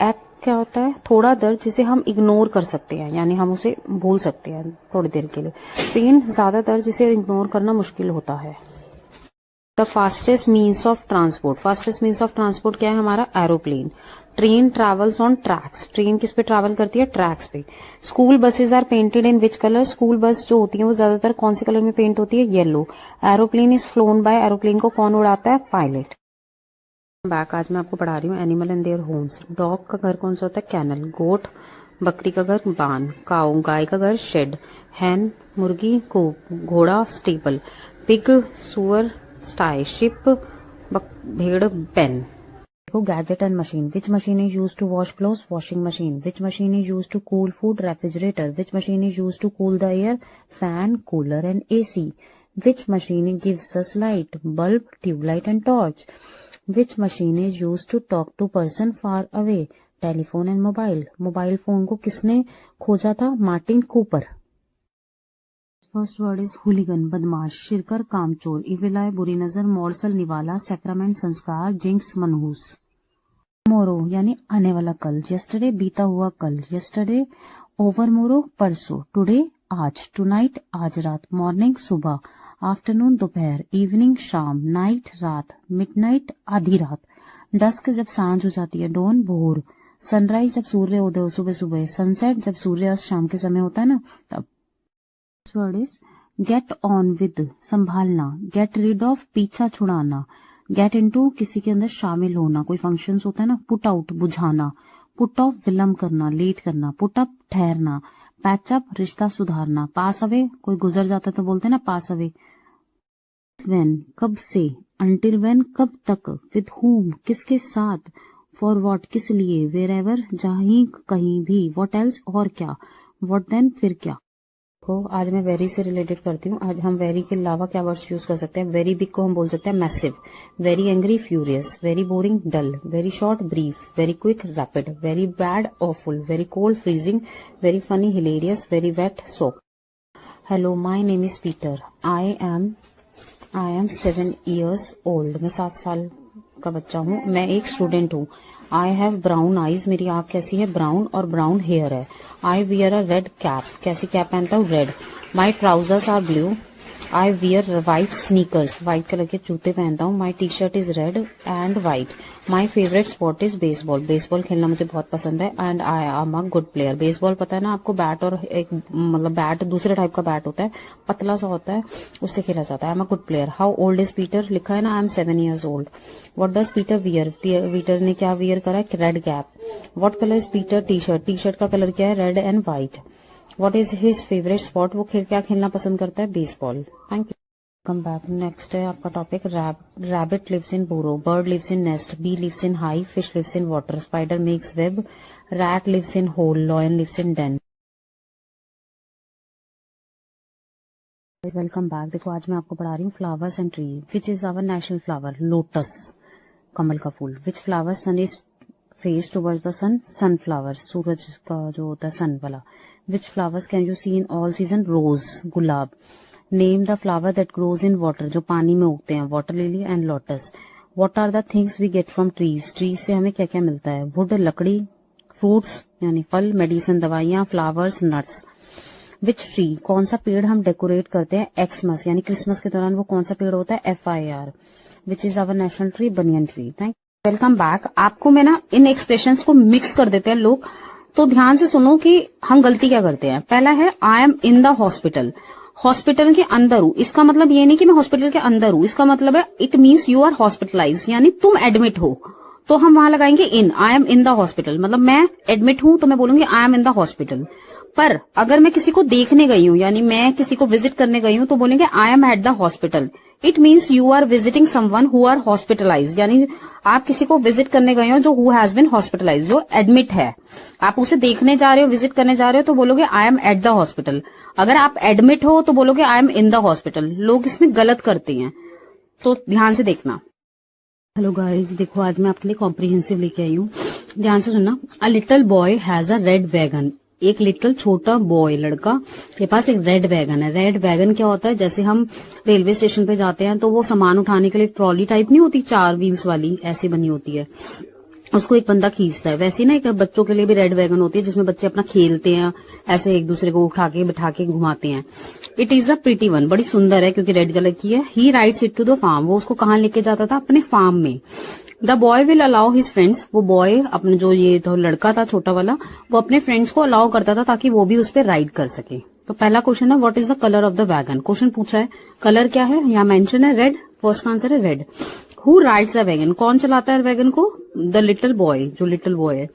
एक्ट क्या होता है, थोड़ा दर्द जिसे हम इग्नोर कर सकते हैं, यानी हम उसे भूल सकते हैं थोड़ी देर के लिए। पेन, ज्यादा दर्द जिसे इग्नोर करना मुश्किल होता है। The fastest means of transport, fastest means of transport क्या है हमारा, aeroplane. Train travels on tracks, train किस पे ट्रैवल करती है, ट्रैक्स पे। School buses are painted in which colour, school bus जो होती है वो ज्यादातर कौन से कलर में पेंट होती है, yellow. Aeroplane is flown by, aeroplane को कौन उड़ाता है, पायलट। बैक, आज मैं आपको पढ़ा रही हूँ animal and their Holmes. Dog का घर कौन सा होता है, कैनल। गोट, बकरी का घर, बान। काऊ, गाय का घर, शेड। हैन, मुर्गी, कूप। घोड़ा, स्टेबल। पिग, सुअर, स्टाई। शिप, भेड़, पेन। देखो gadget and machine. Which machine is use to wash clothes, washing machine. Which machine is use to cool food, refrigerator. Which machine is use to cool the air, fan, cooler and AC. Which machine gives us light, bulb, tubelight and torch. Which machine is used to talk to person far away? Telephone and mobile. Mobile phone को किसने खोजा था, Martin Cooper. First word is hooligan, बदमाश। Shirker, कामचोर। इविलाय, बुरी नजर। Morsel, निवाला। Sacrament, संस्कार। जिंक्स, मनहूस। मोरो यानी आने वाला कल। यस्टरडे, बीता हुआ कल। यस्टरडे, ओवर मोरो, परसों। टुडे, आज। टुनाइट, आज रात। मॉर्निंग, सुबह। आफ्टरनून, दोपहर। इवनिंग, शाम। नाइट, रात। मिडनाइट, आधी रात। डस्क जब सांझ हो जाती है, डॉन, भोर। सनराइज जब सूर्य उदय हो, सुबह सुबह। सनसेट जब सूर्यास्त शाम के समय होता है ना तब। Word is get on with, संभालना। गेट रिड ऑफ, पीछा छुड़ाना। गेट इनटू, किसी के अंदर शामिल होना, कोई फंक्शंस होता है ना। पुट आउट, बुझाना। पुट ऑफ, विलंब करना, लेट करना। पुट अप, ठहरना। पैचअप, रिश्ता सुधारना। पास अवे, कोई गुजर जाता तो बोलते ना पास अवे। व्हेन, कब से। अंटिल व्हेन, कब तक। विद हुम, किसके साथ। फॉर व्हाट, किस लिए। वेर एवर, जहीं कहीं भी। व्हाट एल्स, और क्या। व्हाट देन, फिर क्या। को आज मैं वेरी से रिलेटेड करती हूँ। आज हम वेरी के अलावा क्या वर्ड्स यूज कर सकते हैं। वेरी बिग को हम बोल सकते हैं massive. Very angry, furious. Very boring, dull. Very short, brief. Very quick, rapid. Very bad, awful. Very cold, freezing. Very funny, hilarious. Very wet, soap. Hello, my name is Peter. I am 7 years old. मैं 7 साल का बच्चा हूँ। मैं एक student हूँ। I have brown eyes, मेरी आंख कैसी है, ब्राउन, और ब्राउन हेयर है। I wear a red cap, कैसी कैप पहनता हूँ, red. My trousers are blue. I wear white sneakers, white colour के जूते पहनता हूँ। My T shirt is red and white. My favourite sport is baseball, baseball खेलना मुझे बहुत पसंद है। And I am a good player. Baseball पता है ना आपको, बैट और एक मतलब बैट दूसरे टाइप का बैट होता है, पतला सा होता है, उससे खेला जाता है। I am a good player. How old is Peter, लिखा है ना आई am 7 years old. What does Peter wear, Peter ने क्या वियर करा है, red cap. What colour is Peter T shirt, T shirt का कलर क्या है, red and white. What is his favourite sport, वो क्या खेलना पसंद करता है, baseball. Thank you. Come back. Next है आपका topic rabbit lives in burrow, bird lives in nest, bee lives in hive, fish lives in water, spider makes web, rat lives in hole, lion lives in den. Welcome back. देखो आज मैं आपको पढ़ा रही हूँ flowers and tree. Which is our national flower? Lotus, कमल का फूल। Which flower sun is face towards the sun? Sunflower, सूरज का जो होता है सन वाला। Which flowers can you see in all season? रोज, गुलाब। Name the flower that grows in water, जो पानी में उगते हैं, water lily and lotus. What are the things we get from trees? Trees से हमें क्या क्या मिलता है? वुड, लकड़ी, फ्रूट्स यानी फल, मेडिसिन दवाइयां, फ्लावर्स, नट्स। विच ट्री, कौन सा पेड़ हम डेकोरेट करते हैं एक्समस यानी क्रिसमस के दौरान? वो कौन सा पेड़ होता है? FIR। Which is our national tree? Banyan tree. Thank. Welcome back. आपको मैं ना इन एक्सप्रेशंस को मिक्स कर देते हैं लोग, तो ध्यान से सुनो कि हम गलती क्या करते हैं। पहला है I am in the hospital, hospital के अंदर हूं। इसका मतलब ये नहीं कि मैं हॉस्पिटल के अंदर हूं, इसका मतलब है it means you are hospitalize, यानी तुम एडमिट हो, तो हम वहां लगाएंगे in. I am in the hospital मतलब मैं एडमिट हूं, तो मैं बोलूंगी I am in the hospital. पर अगर मैं किसी को देखने गई हूं यानी मैं किसी को विजिट करने गई हूं, तो बोलेंगे I am at the hospital. It means you are visiting someone who are hospitalize, यानी आप किसी को विजिट करने गए हो जो हु हैज बिन हॉस्पिटलाइज, जो एडमिट है। आप उसे देखने जा रहे हो, विजिट करने जा रहे हो, तो बोलोगे आई एम एट द हॉस्पिटल। अगर आप एडमिट हो तो बोलोगे आई एम इन द हॉस्पिटल। लोग इसमें गलत करते हैं, तो ध्यान से देखना। हेलो गाइस, देखो आज मैं आपके लिए कॉम्प्रिहेंसिव लेके आई हूँ, ध्यान से सुनना। A little boy has a red wagon, एक लिटिल छोटा बॉय लड़का के पास एक रेड वैगन है। रेड वैगन क्या होता है? जैसे हम रेलवे स्टेशन पे जाते हैं तो वो सामान उठाने के लिए एक ट्रॉली टाइप नहीं होती, 4 व्हील्स वाली ऐसी बनी होती है, उसको एक बंदा खींचता है। वैसे ना एक बच्चों के लिए भी रेड वैगन होती है जिसमें बच्चे अपना खेलते हैं, ऐसे एक दूसरे को उठा के बिठा के घुमाते हैं। It is a pretty one, बड़ी सुंदर है क्योंकि रेड कलर की है। He rides it to the farm, वो उसको कहाँ लेके जाता था? अपने फार्म में। The boy will allow his friends, वो बॉय अपने जो ये तो लड़का था छोटा वाला, वो अपने फ्रेंड्स को अलाउ करता था ताकि वो भी उस पर राइड कर सके। तो पहला क्वेश्चन है what is the colour of the wagon? Question पूछा है, कलर क्या है? यहाँ मेंशन है रेड, फर्स्ट आंसर है red. Who rides the wagon, कौन चलाता है वैगन को? द लिटिल बॉय, जो लिटिल बॉय है।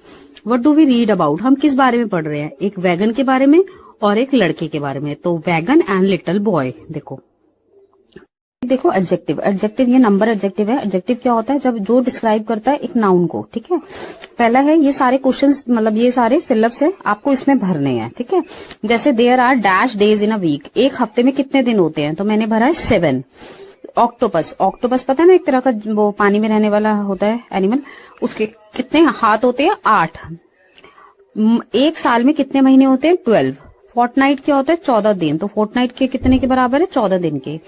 What do we read about, हम किस बारे में पढ़ रहे हैं? एक वैगन के बारे में और एक लड़के के बारे में। तो वैगन एंड लिटिल बॉय। देखो एडजेक्टिव, एडजेक्टिव ये नंबर एडजेक्टिव है। एडजेक्टिव क्या होता है? जब जो डिस्क्राइब करता है एक नाउन को, ठीक है। पहला है ये सारे क्वेश्चंस, मतलब ये सारे फिलअप्स है, आपको इसमें भरने हैं, ठीक है। जैसे there are dash days in a week, एक हफ्ते में कितने दिन होते हैं? तो मैंने भरा है 7। ऑक्टोपस, ऑक्टोपस पता है ना, एक तरह का वो पानी में रहने वाला होता है एनिमल, उसके कितने हाथ होते हैं? 8। एक साल में कितने महीने होते हैं? 12। फोर्टनाइट क्या होता है? 14 दिन। तो फोर्टनाइट के कितने के बराबर है? 14 दिन के।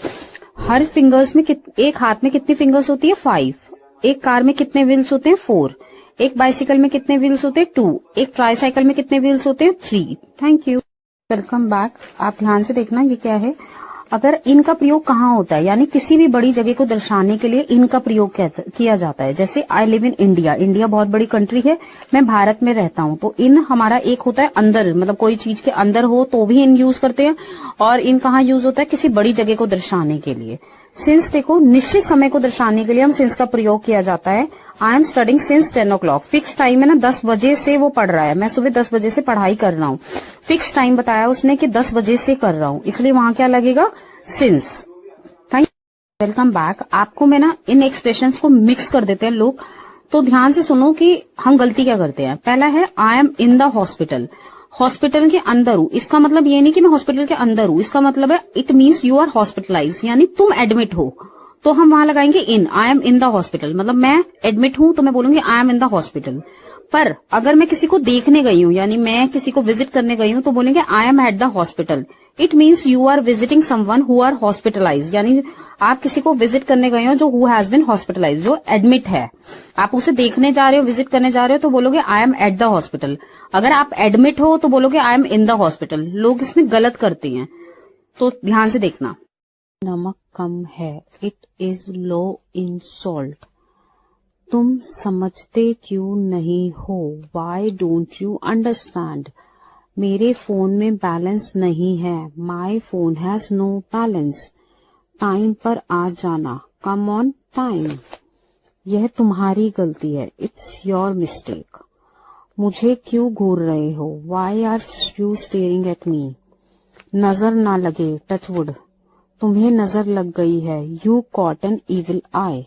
हर फिंगर्स में एक हाथ में कितनी फिंगर्स होती है? 5। एक कार में कितने व्हील्स होते हैं? 4। एक बाइसिकल में कितने व्हील्स होते हैं? 2। एक ट्राईसाइकिल में कितने व्हील्स होते हैं? 3। Thank you. Welcome back. आप ध्यान से देखना ये क्या है। अगर इनका प्रयोग कहाँ होता है, यानी किसी भी बड़ी जगह को दर्शाने के लिए इनका प्रयोग किया जाता है। जैसे I live in India, India बहुत बड़ी कंट्री है, मैं भारत में रहता हूँ, तो इन हमारा एक होता है अंदर, मतलब कोई चीज के अंदर हो तो भी इन यूज करते हैं। और इन कहाँ यूज होता है? किसी बड़ी जगह को दर्शाने के लिए। सिंस, देखो निश्चित समय को दर्शाने के लिए हम सिंस का प्रयोग किया जाता है। I am studying since 10 o'clock, fix time है ना, 10 बजे से वो पढ़ रहा है। मैं सुबह 10 बजे से पढ़ाई कर रहा हूँ, फिक्स टाइम बताया उसने कि 10 बजे से कर रहा हूँ, इसलिए वहां क्या लगेगा? Since. Thank you. Welcome back. आपको मैं ना इन एक्सप्रेशंस को मिक्स कर देते हैं लोग, तो ध्यान से सुनो कि हम गलती क्या करते हैं। पहला है I am in the hospital, hospital के अंदर हूं, इसका मतलब ये नहीं कि मैं हॉस्पिटल के अंदर हूं, इसका मतलब है it means you are hospitalize, यानी तुम एडमिट हो, तो हम वहां लगाएंगे in. I am in the hospital मतलब मैं एडमिट हूं, तो मैं बोलूंगी I am in the hospital. पर अगर मैं किसी को देखने गई हूं यानी मैं किसी को विजिट करने गई हूं, तो बोलेंगे I am at the hospital. It means you are visiting someone who are hospitalize, यानी आप किसी को विजिट करने गए हो जो हु हैज बिन हॉस्पिटलाइज, जो एडमिट है। आप उसे देखने जा रहे हो, विजिट करने जा रहे हो, तो बोलोगे आई एम एट द हॉस्पिटल। अगर आप एडमिट हो तो बोलोगे आई एम इन द हॉस्पिटल। लोग इसमें गलत करते हैं, तो ध्यान से देखना। नमक कम है, it is low in salt. तुम समझते क्यों नहीं हो? Why don't you understand? मेरे फोन में बैलेंस नहीं है, my phone has no balance. Time पर आ जाना, कम ऑन टाइम। यह तुम्हारी गलती है, इट्स योर मिस्टेक। मुझे क्यों घूर रहे हो? Why are you staring at me? नजर ना लगे, टचवुड। तुम्हें नजर लग गई है, you caught an evil eye.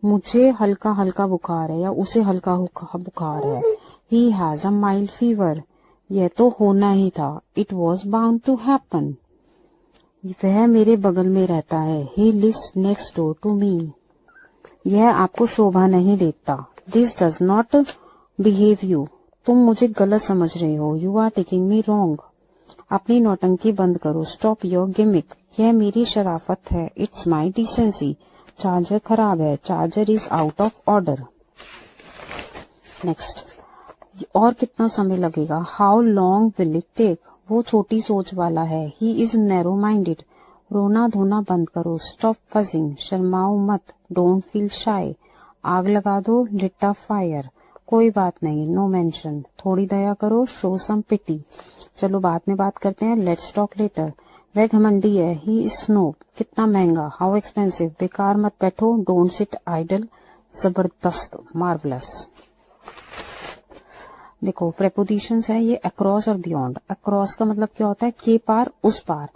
मुझे हल्का हल्का बुखार है या उसे हल्का बुखार है। He has a mild fever, यह तो होना ही था, it was bound to happen. वह मेरे बगल में रहता है, he lives next door to me. यह आपको शोभा नहीं देता, this does not behave you, तुम मुझे गलत समझ रहे हो, you are taking me wrong. अपनी नौटंकी बंद करो, स्टॉप योर गिमिक, यह मेरी शराफत है, इट्स माई डिसेंसी। चार्जर खराब है, charger is out of order. Next, और कितना समय लगेगा, how long will it take, वो छोटी सोच वाला है, ही इज नैरो माइंडेड। रोना धोना बंद करो, स्टॉप फजिंग, शर्माओ मत, डोंट फील शाय। आग लगा दो, लिट अ फायर, कोई बात नहीं, नो मेंशन। थोड़ी दया करो, शो सम पिटी, चलो बाद में बात करते हैं, लेट्स टॉक लेटर। वह घमंडी है, ही इज स्नोब, कितना महंगा, हाउ एक्सपेंसिव, बेकार मत बैठो, डोंट सिट आइडल, जबरदस्त, मार्वलस। देखो प्रेपोजिशंस है ये अक्रॉस और बियॉन्ड। अक्रॉस का मतलब क्या होता है, के पार उस पार,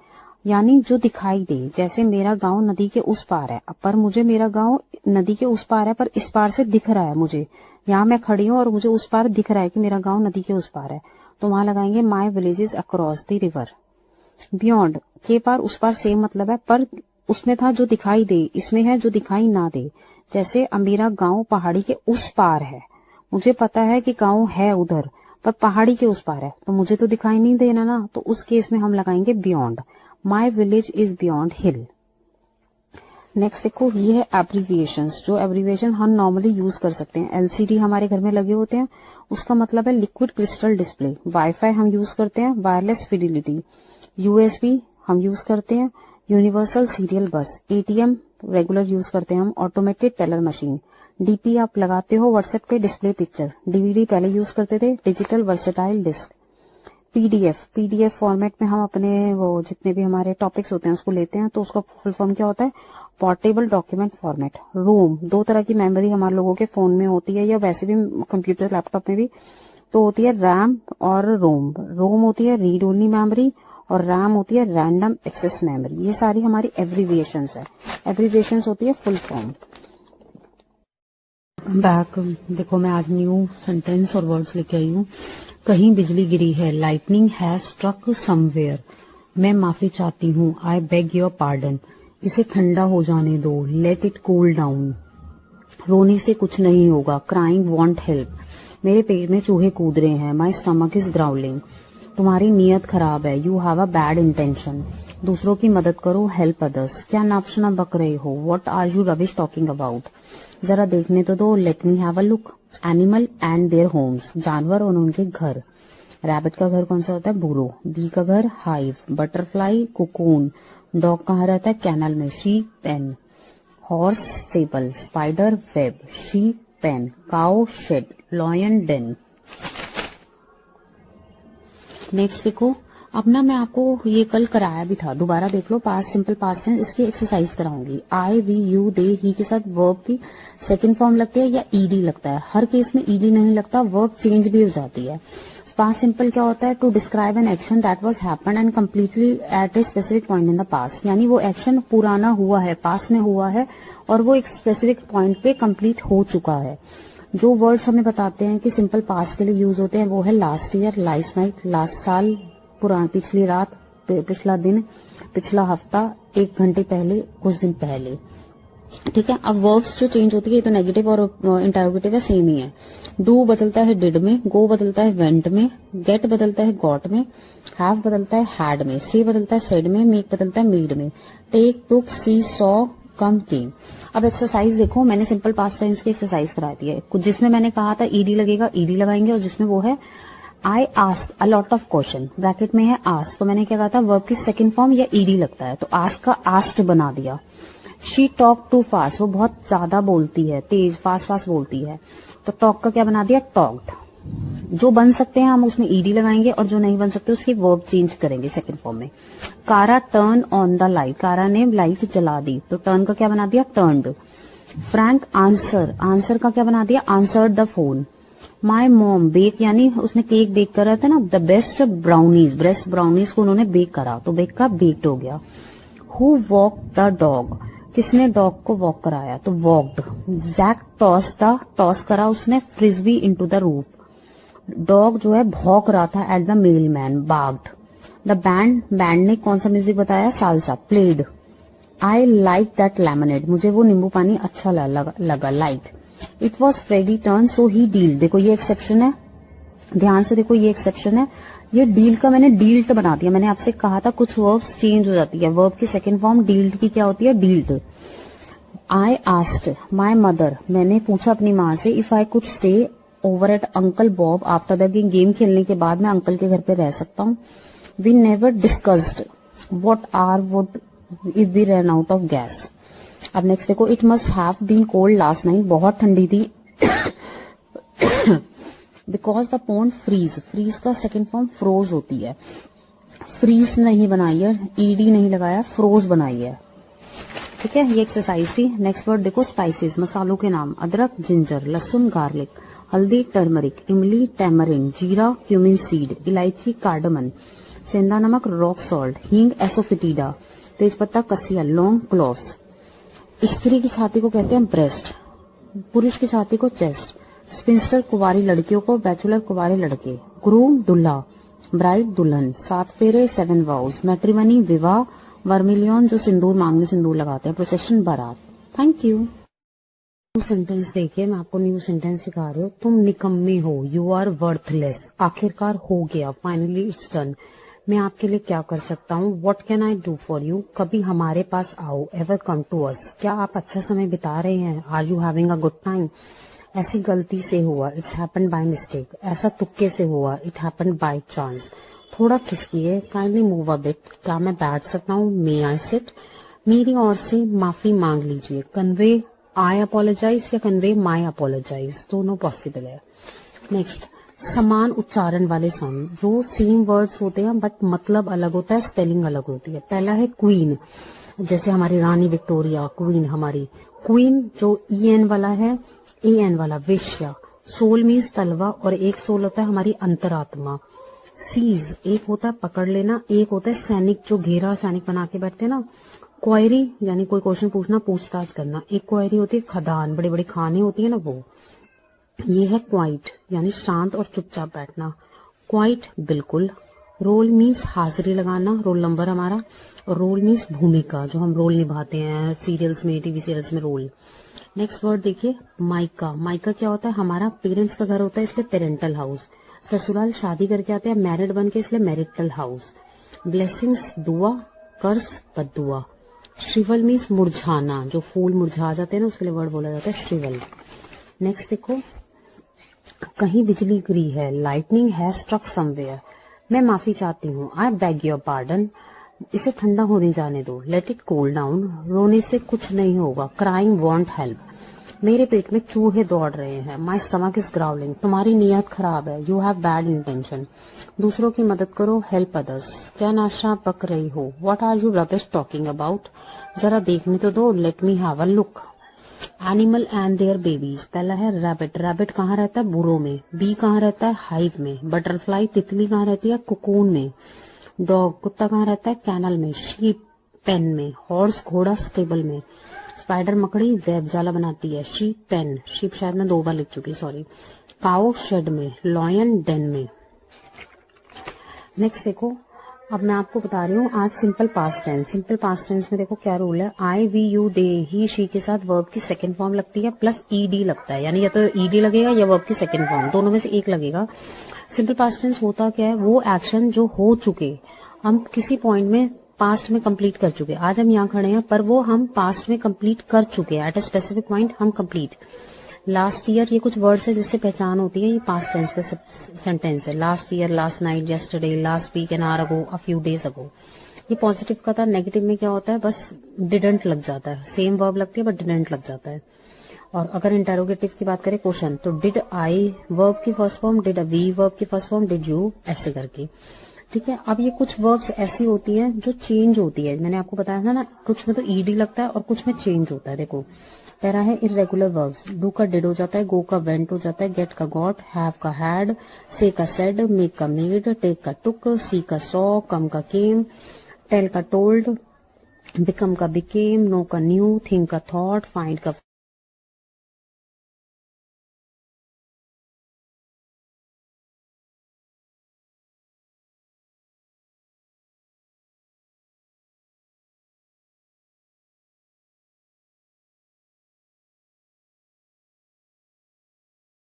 यानी जो दिखाई दे। जैसे मेरा गांव नदी के उस पार है, पर मुझे मेरा गांव नदी के उस पार है पर इस पार से दिख रहा है, मुझे यहाँ मैं खड़ी हूँ और मुझे उस पार दिख रहा है कि मेरा गांव नदी के उस पार है, तो वहां लगाएंगे my village is across the river. Beyond, के पार उस पार सेम मतलब है, पर उसमें था जो दिखाई दे, इसमें है जो दिखाई ना दे। जैसे अब मेरा गांव पहाड़ी के उस पार है, मुझे पता है कि गांव है उधर पर पहाड़ी के उस पार है, तो मुझे तो दिखाई नहीं देना ना, तो उस केस में हम लगाएंगे beyond. My village is beyond hill. Next देखो, ये है एब्रीविएशंस, जो एब्रीविएशन हम नॉर्मली यूज कर सकते हैं। एलसीडी हमारे घर में लगे होते हैं, उसका मतलब है लिक्विड क्रिस्टल डिस्प्ले। वाईफाई हम यूज करते हैं, वायरलेस फिडिलिटी। यूएसबी हम यूज करते हैं, यूनिवर्सल सीरियल बस। एटीएम रेगुलर यूज करते हैं हम, ऑटोमेटेड टेलर मशीन। डीपी आप लगाते हो व्हाट्सएप पे, डिस्प्ले पिक्चर। डीवीडी पहले यूज करते थे, digital versatile disc. PDF format में हम अपने वो जितने भी हमारे टॉपिक्स होते हैं उसको लेते हैं, तो उसका फुल फॉर्म क्या होता है, पोर्टेबल डॉक्यूमेंट फॉर्मेट। रोम, दो तरह की मेमोरी हमारे लोगों के फोन में होती है या वैसे भी कंप्यूटर लैपटॉप में भी, तो होती है रैम और रोम। रोम होती है रीड ओनली मेमोरी और रैम होती है रैंडम एक्सेस मेमोरी। ये सारी हमारी एब्रीविएशंस है। एब्रीविएशंस होती है फुल फॉर्म। बैक देखो, मैं आज न्यू सेंटेंस और वर्ड्स लेके आई हूँ। कहीं बिजली गिरी है, लाइटनिंग हैज स्ट्रक समवेयर। मैं माफी चाहती हूँ, आई बेग योर पार्डन। इसे ठंडा हो जाने दो, लेट इट कूल डाउन। रोने से कुछ नहीं होगा, क्राइंग वॉन्ट हेल्प। मेरे पेट में चूहे कूद रहे हैं, माई स्टमक इज ग्राउलिंग। तुम्हारी नीयत खराब है, you have a bad intention. दूसरों की मदद करो, हेल्प अदर्स। क्या नापशना बक रहे हो, what are you rubbish talking about. जरा देखने तो दो, let me have a look. Animal and their homes, जानवर और उनके घर। रैबिट का घर कौन सा होता है, बुरो। बी का घर हाइव। Butterfly cocoon. डॉग कहाँ रहता है, कैनल में। Sheep pen. Horse stable. Spider web. Sheep pen. Cow shed. Lion den. Next देखो, अब ना मैं आपको ये कल कराया भी था, दोबारा देख लो। पास्ट सिंपल पास्ट टेंस, इसकी एक्सरसाइज कराऊंगी। I we you they he के साथ वर्ब की सेकंड फॉर्म लगती है या ईडी लगता है। हर केस में ईडी नहीं लगता, वर्ब चेंज भी हो जाती है। पास्ट सिंपल क्या होता है, to describe an action that was happened and completely at a specific point in the past, यानी वो एक्शन पुराना हुआ है, पास्ट में हुआ है और वो एक स्पेसिफिक पॉइंट पे कंप्लीट हो चुका है। जो वर्ड्स हमें बताते हैं कि सिंपल पास्ट के लिए यूज होते हैं वो है last year, last night, last साल, पिछली रात, पिछला दिन, पिछला हफ्ता, एक घंटे पहले, कुछ दिन पहले। ठीक है, अब वर्ब्स जो चेंज होती है तो नेगेटिव और इंटरोगेटिव है, सेम ही है। डू बदलता है डिड में, गो बदलता है वेंट में, गेट बदलता है गॉट में, हैव बदलता है हैड में, से बदलता है सेड में, मेक बदलता है मेड में, टेक, टुक, सी, सॉ, कम, केम। अब एक्सरसाइज देखो, मैंने सिंपल पास्ट टेंस की एक्सरसाइज कराई थी है। कुछ जिसमें मैंने कहा था ईडी लगेगा, ईडी लगाएंगे, और जिसमें वो है I ask a lot of question, bracket में है आस्क, तो मैंने क्या कहा था, वर्ब की सेकंड फॉर्म या ईडी लगता है, तो आस्क का आस्क्ड बना दिया। शी टॉक टू फास्ट, वो बहुत ज्यादा बोलती है, तेज फास्ट बोलती है, तो टॉक का क्या बना दिया, टॉक्ड। जो बन सकते हैं हम उसमें ईडी लगाएंगे और जो नहीं बन सकते उसकी वर्ब चेंज करेंगे सेकंड फॉर्म में। कारा टर्न ऑन द लाइट, कारा ने लाइट जला दी, तो टर्न का क्या बना दिया, टर्न्ड। फ्रैंक आंसर, आंसर का क्या बना दिया, answered the phone. My mom bake, यानी उसने केक बेक कर रहा था ना, the best brownies, best brownies को उन्होंने बेक करा, तो बेक का बेक्ड हो गया। हु वॉक द डॉग, किसने डॉग को वॉक कराया, तो वॉकड। जैक टॉस करा उसने frisbee into the roof, dog जो है भौंक रहा था at the mailman, barked. The band ने कौन सा म्यूजिक बताया, salsa, played. I like that lemonade, मुझे वो नींबू पानी अच्छा लगा, liked. It was Freddy turn so he dealt, देखो ये एक्सेप्शन है, ध्यान से देखो ये एक्सेप्शन है, ये डील का मैंने डील्ट बना दिया। मैंने आपसे कहा था कुछ वर्ब्स चेंज हो जाती है, वर्ब की सेकंड फॉर्म डील्ट की क्या होती है, डील्ट। आई आस्क्ड माई मदर, मैंने पूछा अपनी माँ से, if I could stay over at uncle Bob after the game, खेलने के बाद मैं अंकल के घर पे रह सकता हूँ। We never discussed what are would if we run out of gas. अब नेक्स्ट देखो, it must have been cold last night, बहुत ठंडी थी। Because the pond freeze, freeze का सेकेंड फॉर्म फ्रोज होती है, फ्रीज नहीं बनाई है, ईडी नहीं लगाया, फ्रोज बनाई है। ठीक है, ये एक्सरसाइज थी। नेक्स्ट वर्ड देखो, स्पाइसेस, मसालों के नाम, अदरक, जिंजर, लहसुन, गार्लिक, हल्दी, टर्मरिक, इमली, टैमरिन, जीरा, क्यूमिन सीड, इलायची, कार्डमन, सेंधा नमक, रॉक सॉल्ट, हींग, एसोफिटीडा, तेजपत्ता, कसिया, लौंग, क्लोव्स। स्त्री की छाती को कहते हैं ब्रेस्ट, पुरुष की छाती को चेस्ट। स्पिंस्टर कुंवारी लड़कियों को, बैचलर कुंवारे लड़के। ग्रूम दूल्हा, ब्राइड दुल्हन। 7 फेरे 7 वाउस। मैट्रिमनी विवाह। वर्मिलियन जो सिंदूर मांगने सिंदूर लगाते हैं। प्रोसेशन बारात। Thank you. न्यू सेंटेंस देखिए, मैं आपको न्यू सेंटेंस सिखा रही हूँ। तुम निकम्मे हो, यू आर वर्थलेस। आखिरकार हो गया, फाइनली इट्स डन। मैं आपके लिए क्या कर सकता हूँ, what can I do for you. कभी हमारे पास आओ, एवर कम टू अस। क्या आप अच्छा समय बिता रहे हैं, are you having a good time. ऐसी गलती से हुआ, इट्स हैपेंड बाय मिस्टेक। ऐसा तुक्के से हुआ, इट हैपेंड बाय चांस। थोड़ा खिसकिए, काइंडली मूव अ बिट। क्या मैं बैठ सकता हूँ, मे आई सिट। मेरी ओर से माफी मांग लीजिए। कन्वे आई अपोलोजाइज या कन्वे माई अपोलोजाइज, दोनों पॉसिबल है। नेक्स्ट, समान उच्चारण वाले साउंड, जो सेम वर्ड्स होते हैं बट मतलब अलग होता है, स्पेलिंग अलग होती है। पहला है क्वीन, जैसे हमारी रानी विक्टोरिया, क्वीन हमारी। क्वीन जो EN वाला है, AN वाला वेश्या। सोल मीन्स तलवा, और एक सोल होता है हमारी अंतरात्मा। सीज एक होता है पकड़ लेना, एक होता है सैनिक, जो घेरा सैनिक बना के बैठते हैं ना। क्वायरी यानी कोई क्वेश्चन पूछना, पूछताछ करना। एक क्वायरी होती है खदान, बड़े बड़े खाने होती है ना वो। ये है क्वाइट यानी शांत और चुपचाप बैठना। क्वाइट बिल्कुल। रोल मीन्स हाजिरी लगाना, रोल नंबर हमारा। और रोल मीन्स भूमिका, जो हम रोल निभाते हैं सीरियल्स में, टीवी सीरियल्स में, रोल। नेक्स्ट वर्ड देखिए, माइका। माइका क्या होता है, हमारा पेरेंट्स का घर होता है, इसलिए पेरेंटल हाउस। ससुराल शादी करके आते हैं, मैरिड बन के, इसलिए मैरिटल हाउस। ब्लेसिंग्स दुआ, कर्स बद्दुआ। श्रिवल मीन्स मुरझाना, जो फूल मुरझा जाते हैं ना, उसके लिए वर्ड बोला जाता है श्रिवल। नेक्स्ट देखो, कहीं बिजली गिरी है, लाइटनिंग हैज स्ट्रक समवेयर। मैं माफी चाहती हूँ, आई बेग योर पार्डन। इसे ठंडा होने जाने दो, लेट इट कूल डाउन। रोने से कुछ नहीं होगा, क्राइंग वॉन्ट हेल्प। मेरे पेट में चूहे दौड़ रहे हैं, माई स्टमक इज ग्राउलिंग। तुम्हारी नीयत खराब है, यू हैव बैड इंटेंशन। दूसरों की मदद करो, हेल्प अदर्स। क्या नाशा पक रही हो, what are you rubbish talking about. जरा देखने तो दो, let me have a look. Animal and their babies. पहला है रैबिट। रैबिट कहाँ रहता है, बुरो में। बी कहाँ रहता है, हाइव में। बटरफ्लाई तितली कहाँ रहती है, कुकून में। डॉग कुत्ता कहाँ रहता है, कैनल में। शीप पेन में। हॉर्स घोड़ा स्टेबल में। स्पाइडर मकड़ी वेब जाला बनाती है। शीप पेन, शीप शायद मैं 2 बार लिख चुकी, सॉरी। काओ शेड में। लॉयन डेन में। नेक्स्ट देखो, अब मैं आपको बता रही हूँ आज simple past tense. Simple past tense में देखो क्या रूल है, I we you they he she के साथ वर्ब की सेकंड फॉर्म लगती है प्लस ईडी लगता है, यानी या तो ईडी लगेगा या वर्ब की सेकंड फॉर्म, दोनों में से एक लगेगा। सिंपल पास्ट टेंस होता क्या है, वो एक्शन जो हो चुके, हम किसी पॉइंट में पास्ट में कंप्लीट कर चुके। आज हम यहाँ खड़े हैं पर वो हम पास्ट में कंप्लीट कर चुके हैं, एट अ स्पेसिफिक पॉइंट हम कंप्लीट। लास्ट ईयर, ये कुछ वर्ड्स है जिससे पहचान होती है, ये पास्ट टेंस का सेंटेंस है। Last year, last night, yesterday, last week, an hour ago, a few days ago. ये पॉजिटिव का था। नेगेटिव में क्या होता है, बस डिडंट लग जाता है, सेम वर्ब लगती है बट डिडंट लग जाता है। और अगर इंटेरोगेटिव की बात करें, क्वेश्चन, तो डिड आई वर्ब की first form, did we verb की फर्स्ट फॉर्म, डिड यू, ऐसे करके। ठीक है, अब ये कुछ वर्ब्स ऐसी होती हैं जो चेंज होती है, मैंने आपको बताया था ना, कुछ में तो ईडी लगता है और कुछ में चेंज होता है। देखो पहला है इरेगुलर वर्ब्स, डू का डिड हो जाता है, गो का वेंट हो जाता है, गेट का गॉट, हैव का हैड, से का सेड, मेक का मेड, टेक का टुक, सी का सॉ, कम का केम, टेल का टोल्ड, बिकम का बिकेम, नो का न्यू, थिंक का थॉट, फाइंड का